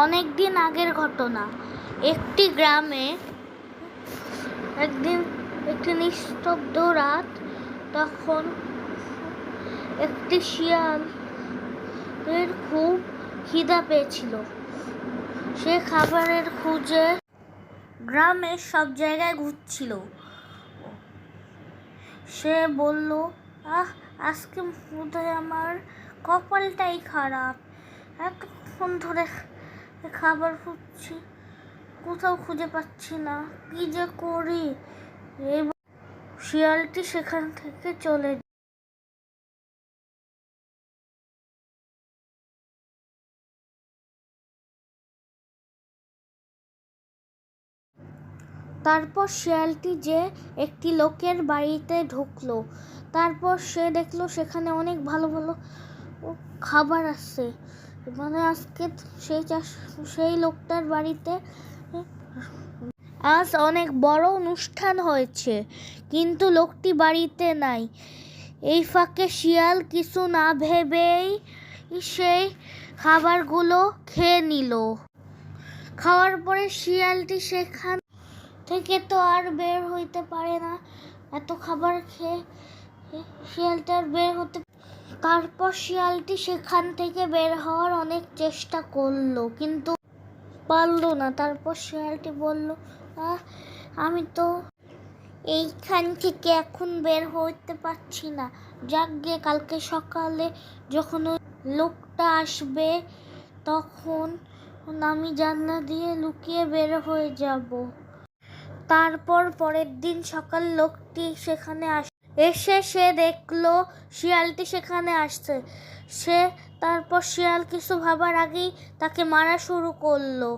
অনেক দিন আগের ঘটনা। একটি গ্রামে একদিন একটি নিস্তব্ধ রাত। তখন একটি শিয়ালের খুব খিদা পেয়েছিল। সে খাবারের খোঁজে গ্রামের সব জায়গায় ঘুরছিল। সে বলল, আজকে বোধহয় আমার কপালটাই খারাপ। এতক্ষণ ধরে খাবার খুঁজছি, কোথাও খুঁজে পাচ্ছি না, কি যে করি। এবার শিয়ালটি সেখান থেকে চলে যায়। তারপর শিয়ালটি যে একটি লোকের বাড়িতে ঢুকলো। তারপর সে দেখলো সেখানে অনেক ভালো ভালো খাবার আছে। মানে আজকে সেই লোকটার বাড়িতে আজ অনেক বড় অনুষ্ঠান হয়েছে, কিন্তু লোকটি বাড়িতে নাই। এই ফাঁকে শিয়াল কিছু না ভেবেই সেই খাবারগুলো খেয়ে নিল। খাওয়ার পরে শিয়ালটি সেখান থেকে তো আর বের হইতে পারে না। এত খাবার খেয়ে শিয়ালটা আর বের হতে। তারপর শিয়ালটি সেখান থেকে বের হওয়ার অনেক চেষ্টা করলো, কিন্তু পারলো না। তারপর শিয়ালটি বলল, আমি তো এইখান থেকে এখন বের হইতে পারছি না। যাক গে, কালকে সকালে যখন ওই লোকটা আসবে তখন আমি জানলা দিয়ে লুকিয়ে বের হয়ে যাব। তারপর পরের দিন সকাল লোকটি সেখানে এসে সে দেখলো শিয়ালটি সেখানে আসছে। তারপর শিয়াল কিছু ভাবার আগেই তাকে মারা শুরু করলো।